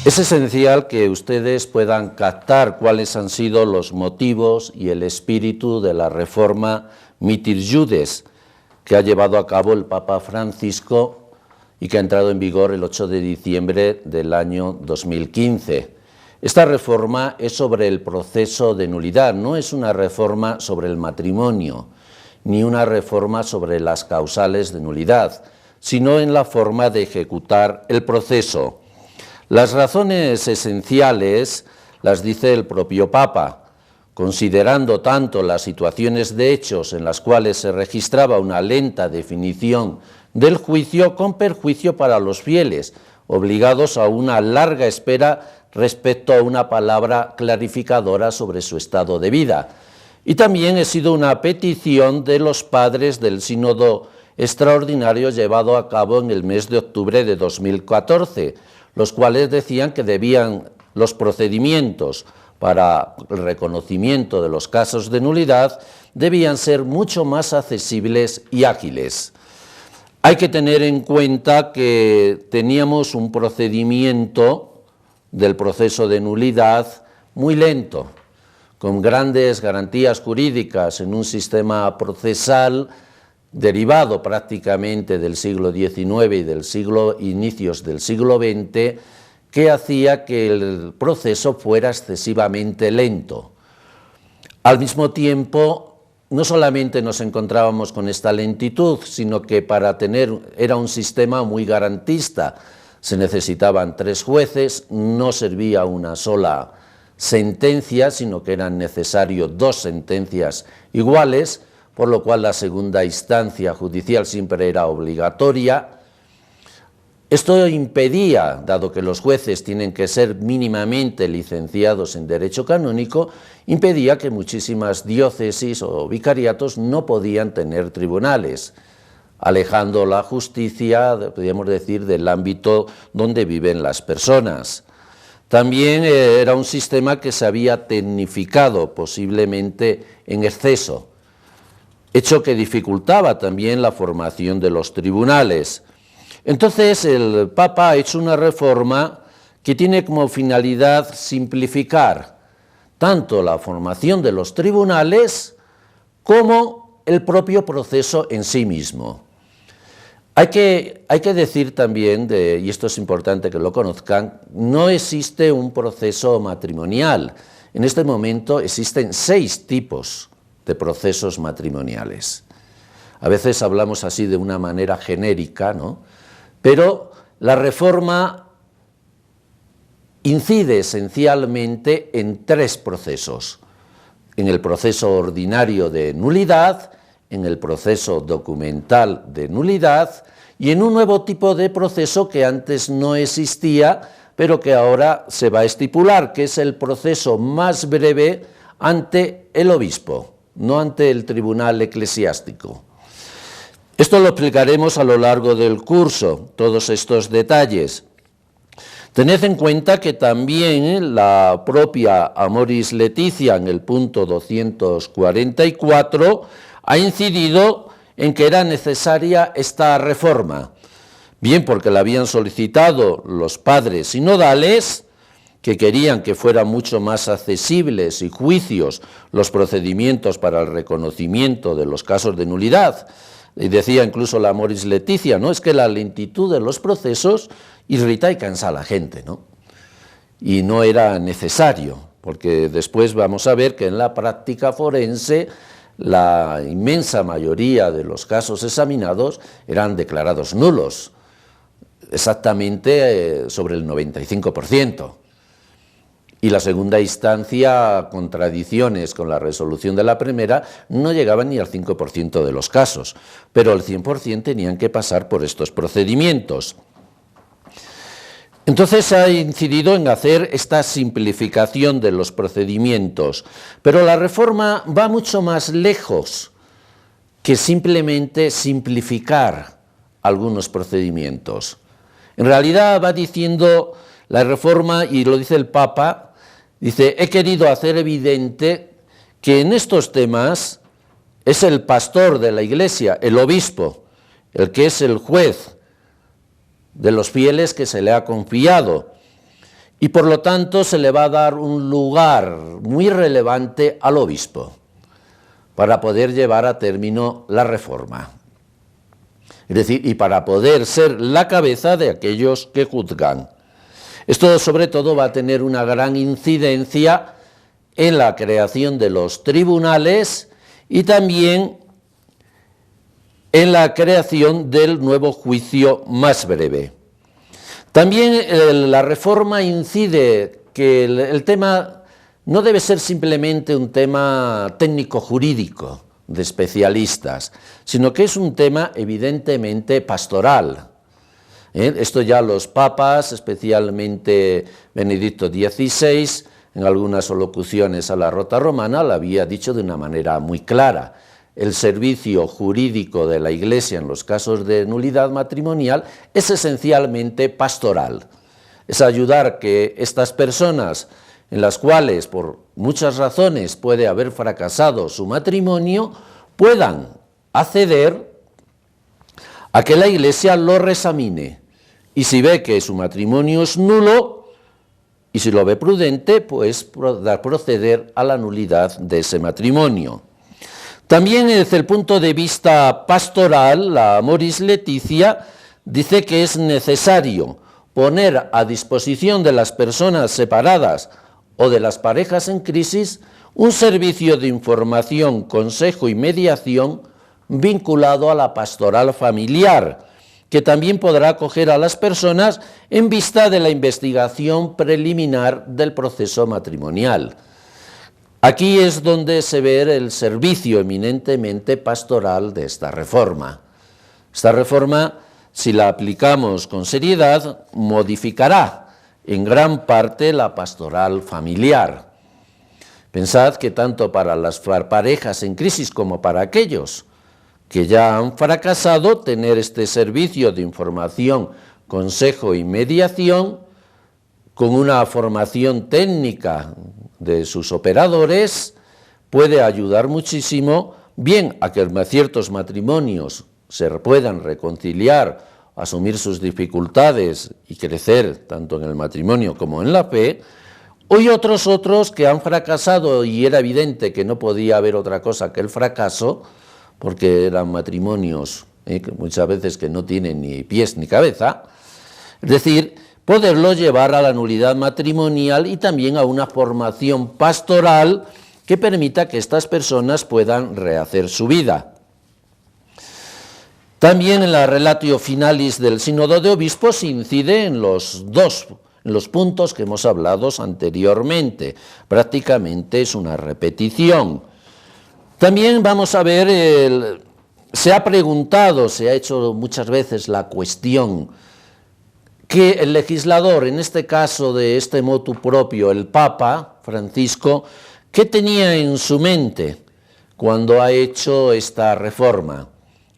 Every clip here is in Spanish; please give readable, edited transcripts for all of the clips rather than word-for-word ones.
Es esencial que ustedes puedan captar cuáles han sido los motivos y el espíritu de la reforma Mitir Judes que ha llevado a cabo el Papa Francisco y que ha entrado en vigor el 8 de diciembre del año 2015. Esta reforma es sobre el proceso de nulidad, no es una reforma sobre el matrimonio, ni una reforma sobre las causales de nulidad, sino en la forma de ejecutar el proceso. Las razones esenciales las dice el propio Papa, considerando tanto las situaciones de hechos en las cuales se registraba una lenta definición del juicio con perjuicio para los fieles, obligados a una larga espera respecto a una palabra clarificadora sobre su estado de vida. Y también ha sido una petición de los padres del sínodo extraordinario llevado a cabo en el mes de octubre de 2014, los cuales decían que debían los procedimientos para el reconocimiento de los casos de nulidad debían ser mucho más accesibles y ágiles. Hay que tener en cuenta que teníamos un procedimiento del proceso de nulidad muy lento, con grandes garantías jurídicas en un sistema procesal derivado prácticamente del siglo XIX y inicios del siglo XX, que hacía que el proceso fuera excesivamente lento. Al mismo tiempo, no solamente nos encontrábamos con esta lentitud, sino que era un sistema muy garantista. Se necesitaban 3 jueces, no servía una sola sentencia, sino que eran necesarias 2 sentencias iguales, por lo cual la segunda instancia judicial siempre era obligatoria. Esto impedía, dado que los jueces tienen que ser mínimamente licenciados en Derecho Canónico, impedía que muchísimas diócesis o vicariatos no podían tener tribunales, alejando la justicia, podríamos decir, del ámbito donde viven las personas. También era un sistema que se había tecnificado, posiblemente en exceso, hecho que dificultaba también la formación de los tribunales. Entonces el Papa ha hecho una reforma que tiene como finalidad simplificar tanto la formación de los tribunales como el propio proceso en sí mismo. Hay que decir también, y esto es importante que lo conozcan, no existe un proceso matrimonial. En este momento existen 6 tipos de procesos matrimoniales. A veces hablamos así de una manera genérica, ¿no? Pero la reforma incide esencialmente en 3 procesos: en el proceso ordinario de nulidad, en el proceso documental de nulidad y en un nuevo tipo de proceso que antes no existía, pero que ahora se va a estipular, que es el proceso más breve ante el obispo, no ante el tribunal eclesiástico. Esto lo explicaremos a lo largo del curso, todos estos detalles. Tened en cuenta que también la propia Amoris Laetitia, en el punto 244, ha incidido en que era necesaria esta reforma, bien porque la habían solicitado los padres sinodales, que querían que fueran mucho más accesibles y juicios los procedimientos para el reconocimiento de los casos de nulidad. Y decía incluso la Amoris Laetitia, ¿no? Es que la lentitud de los procesos irrita y cansa a la gente, ¿no? Y no era necesario, porque después vamos a ver que en la práctica forense la inmensa mayoría de los casos examinados eran declarados nulos, exactamente sobre el 95%. Y la segunda instancia, contradicciones con la resolución de la primera, no llegaban ni al 5% de los casos, pero el 100% tenían que pasar por estos procedimientos. Entonces ha incidido en hacer esta simplificación de los procedimientos, pero la reforma va mucho más lejos que simplemente simplificar algunos procedimientos. En realidad va diciendo la reforma, y lo dice el Papa, dice: he querido hacer evidente que en estos temas es el pastor de la Iglesia, el obispo, el que es el juez de los fieles que se le ha confiado, y por lo tanto se le va a dar un lugar muy relevante al obispo para poder llevar a término la reforma. Es decir, y para poder ser la cabeza de aquellos que juzgan. Esto sobre todo va a tener una gran incidencia en la creación de los tribunales y también en la creación del nuevo juicio más breve. También la reforma incide que el tema no debe ser simplemente un tema técnico-jurídico de especialistas, sino que es un tema evidentemente pastoral. Esto ya los papas, especialmente Benedicto XVI, en algunas alocuciones a la Rota Romana, lo había dicho de una manera muy clara. El servicio jurídico de la Iglesia en los casos de nulidad matrimonial es esencialmente pastoral. Es ayudar que estas personas, en las cuales por muchas razones puede haber fracasado su matrimonio, puedan acceder a que la Iglesia lo reexamine. Y si ve que su matrimonio es nulo, y si lo ve prudente, pues proceder a la nulidad de ese matrimonio. También desde el punto de vista pastoral, la Amoris Laetitia dice que es necesario poner a disposición de las personas separadas o de las parejas en crisis un servicio de información, consejo y mediación vinculado a la pastoral familiar, que también podrá acoger a las personas en vista de la investigación preliminar del proceso matrimonial. Aquí es donde se ve el servicio eminentemente pastoral de esta reforma. Esta reforma, si la aplicamos con seriedad, modificará en gran parte la pastoral familiar. Pensad que tanto para las parejas en crisis como para aquellos que ya han fracasado, tener este servicio de información, consejo y mediación con una formación técnica de sus operadores puede ayudar muchísimo, bien a que ciertos matrimonios se puedan reconciliar, asumir sus dificultades y crecer tanto en el matrimonio como en la fe, y otros que han fracasado y era evidente que no podía haber otra cosa que el fracaso, porque eran matrimonios que muchas veces que no tienen ni pies ni cabeza, es decir, poderlo llevar a la nulidad matrimonial y también a una formación pastoral que permita que estas personas puedan rehacer su vida. También en la relatio finalis del Sínodo de Obispos se incide en los puntos que hemos hablado anteriormente. Prácticamente es una repetición. También vamos a ver, se ha preguntado, se ha hecho muchas veces la cuestión, que el legislador, en este caso de este motu propio, el Papa Francisco, ¿qué tenía en su mente cuando ha hecho esta reforma?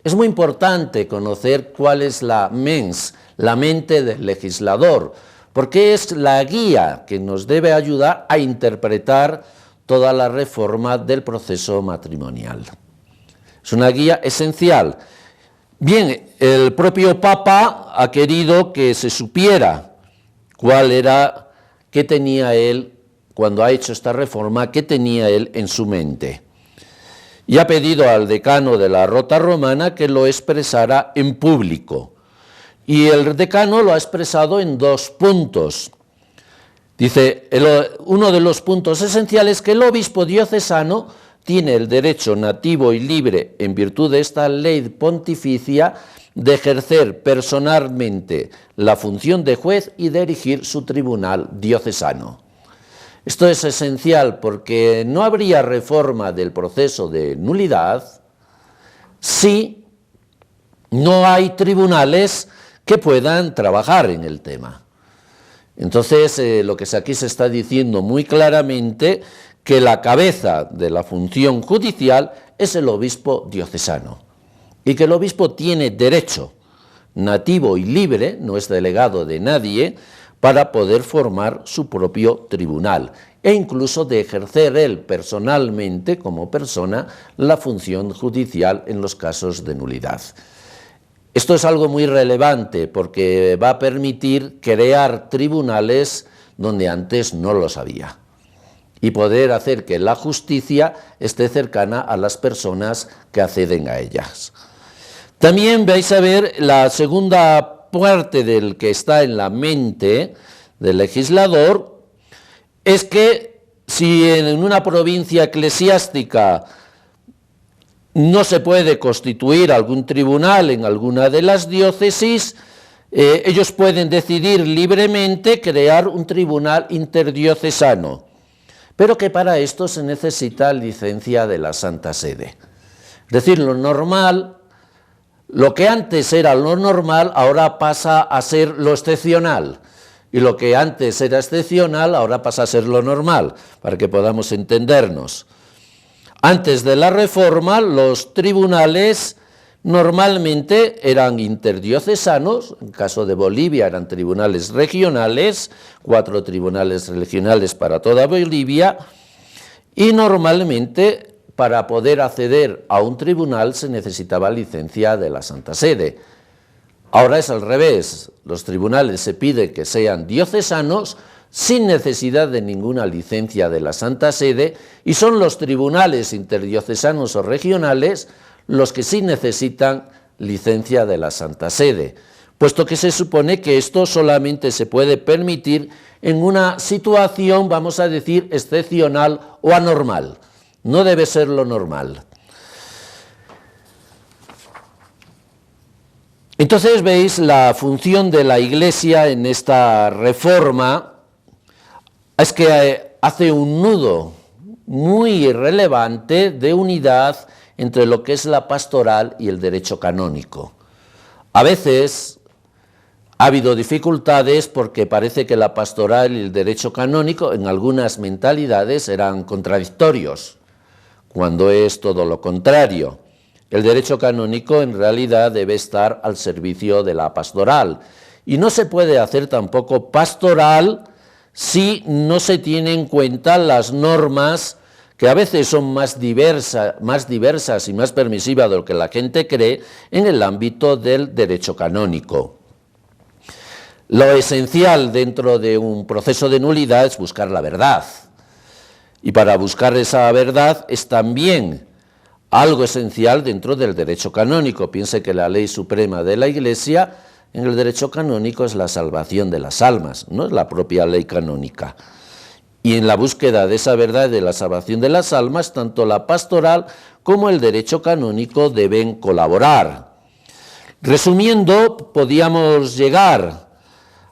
Es muy importante conocer cuál es la mens, la mente del legislador, porque es la guía que nos debe ayudar a interpretar toda la reforma del proceso matrimonial. Es una guía esencial. Bien, el propio Papa ha querido que se supiera qué tenía él, cuando ha hecho esta reforma, qué tenía él en su mente. Y ha pedido al decano de la Rota Romana que lo expresara en público. Y el decano lo ha expresado en 2 puntos. Dice, uno de los puntos esenciales es que el obispo diocesano tiene el derecho nativo y libre, en virtud de esta ley pontificia, de ejercer personalmente la función de juez y dirigir su tribunal diocesano. Esto es esencial porque no habría reforma del proceso de nulidad si no hay tribunales que puedan trabajar en el tema. Entonces, lo que aquí se está diciendo muy claramente, que la cabeza de la función judicial es el obispo diocesano y que el obispo tiene derecho nativo y libre, no es delegado de nadie, para poder formar su propio tribunal e incluso de ejercer él personalmente, como persona, la función judicial en los casos de nulidad. Esto es algo muy relevante porque va a permitir crear tribunales donde antes no los había, y poder hacer que la justicia esté cercana a las personas que acceden a ellas. También vais a ver la segunda parte del que está en la mente del legislador, es que si en una provincia eclesiástica no se puede constituir algún tribunal en alguna de las diócesis, ellos pueden decidir libremente crear un tribunal interdiocesano, pero que para esto se necesita licencia de la Santa Sede. Es decir, lo normal, lo que antes era lo normal, ahora pasa a ser lo excepcional, y lo que antes era excepcional, ahora pasa a ser lo normal, para que podamos entendernos. Antes de la Reforma, los tribunales normalmente eran interdiocesanos, en caso de Bolivia eran tribunales regionales, 4 tribunales regionales para toda Bolivia, y normalmente para poder acceder a un tribunal se necesitaba licencia de la Santa Sede. Ahora es al revés, los tribunales se pide que sean diocesanos sin necesidad de ninguna licencia de la Santa Sede, y son los tribunales interdiocesanos o regionales los que sí necesitan licencia de la Santa Sede, puesto que se supone que esto solamente se puede permitir en una situación, vamos a decir, excepcional o anormal. No debe ser lo normal. Entonces veis la función de la Iglesia en esta reforma, es que hace un nudo muy relevante de unidad entre lo que es la pastoral y el derecho canónico. A veces ha habido dificultades porque parece que la pastoral y el derecho canónico en algunas mentalidades eran contradictorios, cuando es todo lo contrario. El derecho canónico en realidad debe estar al servicio de la pastoral, y no se puede hacer tampoco pastoral si no se tienen en cuenta las normas que a veces son más diversas y más permisivas de lo que la gente cree en el ámbito del derecho canónico. Lo esencial dentro de un proceso de nulidad es buscar la verdad, y para buscar esa verdad es también algo esencial dentro del derecho canónico. Piense que la ley suprema de la Iglesia en el derecho canónico es la salvación de las almas, no es la propia ley canónica. Y en la búsqueda de esa verdad de la salvación de las almas, tanto la pastoral como el derecho canónico deben colaborar. Resumiendo, podíamos llegar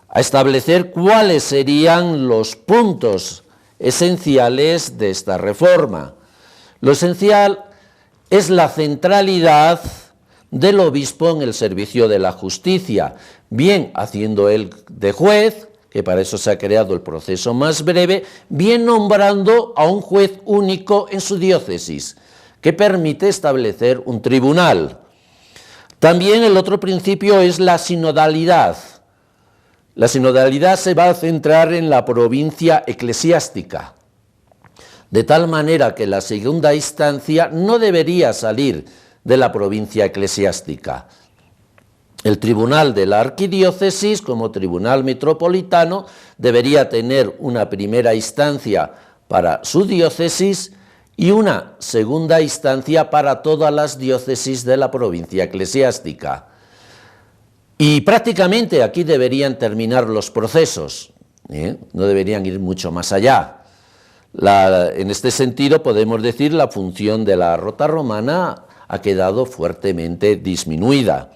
a establecer cuáles serían los puntos esenciales de esta reforma. Lo esencial es la centralidad del obispo en el servicio de la justicia, bien haciendo él de juez, que para eso se ha creado el proceso más breve, bien nombrando a un juez único en su diócesis, que permite establecer un tribunal. También el otro principio es la sinodalidad. La sinodalidad se va a centrar en la provincia eclesiástica, de tal manera que la segunda instancia no debería salir de la provincia eclesiástica. El tribunal de la arquidiócesis, como tribunal metropolitano, debería tener una primera instancia para su diócesis y una segunda instancia para todas las diócesis de la provincia eclesiástica. Y prácticamente aquí deberían terminar los procesos, no deberían ir mucho más allá. En este sentido podemos decir la función de la rota romana ha quedado fuertemente disminuida.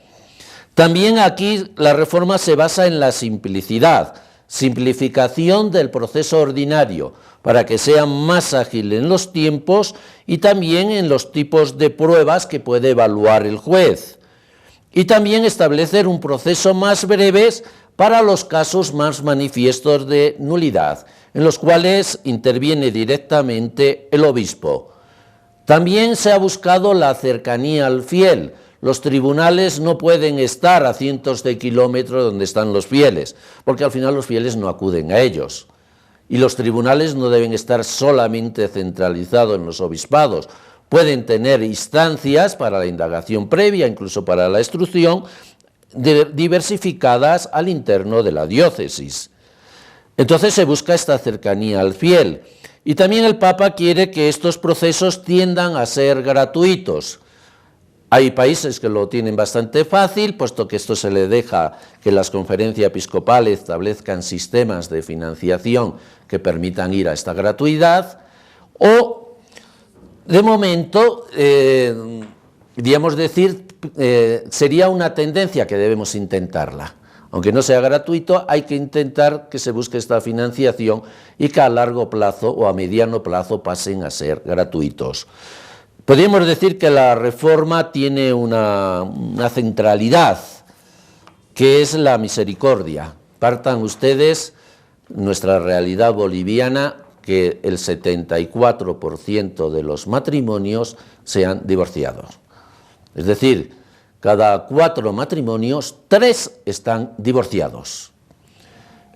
También aquí la reforma se basa en la simplicidad, simplificación del proceso ordinario, para que sea más ágil en los tiempos y también en los tipos de pruebas que puede evaluar el juez. Y también establecer un proceso más breve para los casos más manifiestos de nulidad, en los cuales interviene directamente el obispo. También se ha buscado la cercanía al fiel. Los tribunales no pueden estar a cientos de kilómetros donde están los fieles, porque al final los fieles no acuden a ellos. Y los tribunales no deben estar solamente centralizados en los obispados, pueden tener instancias para la indagación previa, incluso para la instrucción, diversificadas al interno de la diócesis. Entonces se busca esta cercanía al fiel. Y también el Papa quiere que estos procesos tiendan a ser gratuitos. Hay países que lo tienen bastante fácil, puesto que esto se le deja que las conferencias episcopales establezcan sistemas de financiación que permitan ir a esta gratuidad, o, de momento, digamos decir, sería una tendencia que debemos intentarla. Aunque no sea gratuito, hay que intentar que se busque esta financiación y que a largo plazo o a mediano plazo pasen a ser gratuitos. Podríamos decir que la reforma tiene una centralidad, que es la misericordia. Partan ustedes nuestra realidad boliviana, que el 74% de los matrimonios sean divorciados. Es decir, cada 4 matrimonios, 3 están divorciados.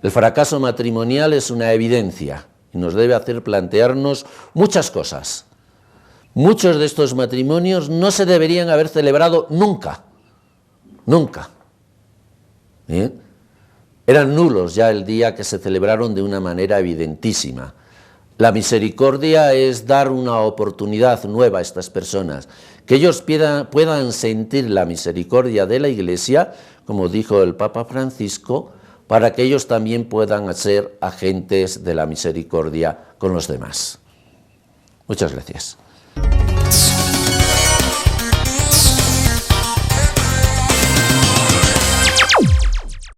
El fracaso matrimonial es una evidencia y nos debe hacer plantearnos muchas cosas. Muchos de estos matrimonios no se deberían haber celebrado nunca, nunca. Eran nulos ya el día que se celebraron de una manera evidentísima. La misericordia es dar una oportunidad nueva a estas personas, que ellos puedan sentir la misericordia de la Iglesia, como dijo el Papa Francisco, para que ellos también puedan ser agentes de la misericordia con los demás. Muchas gracias.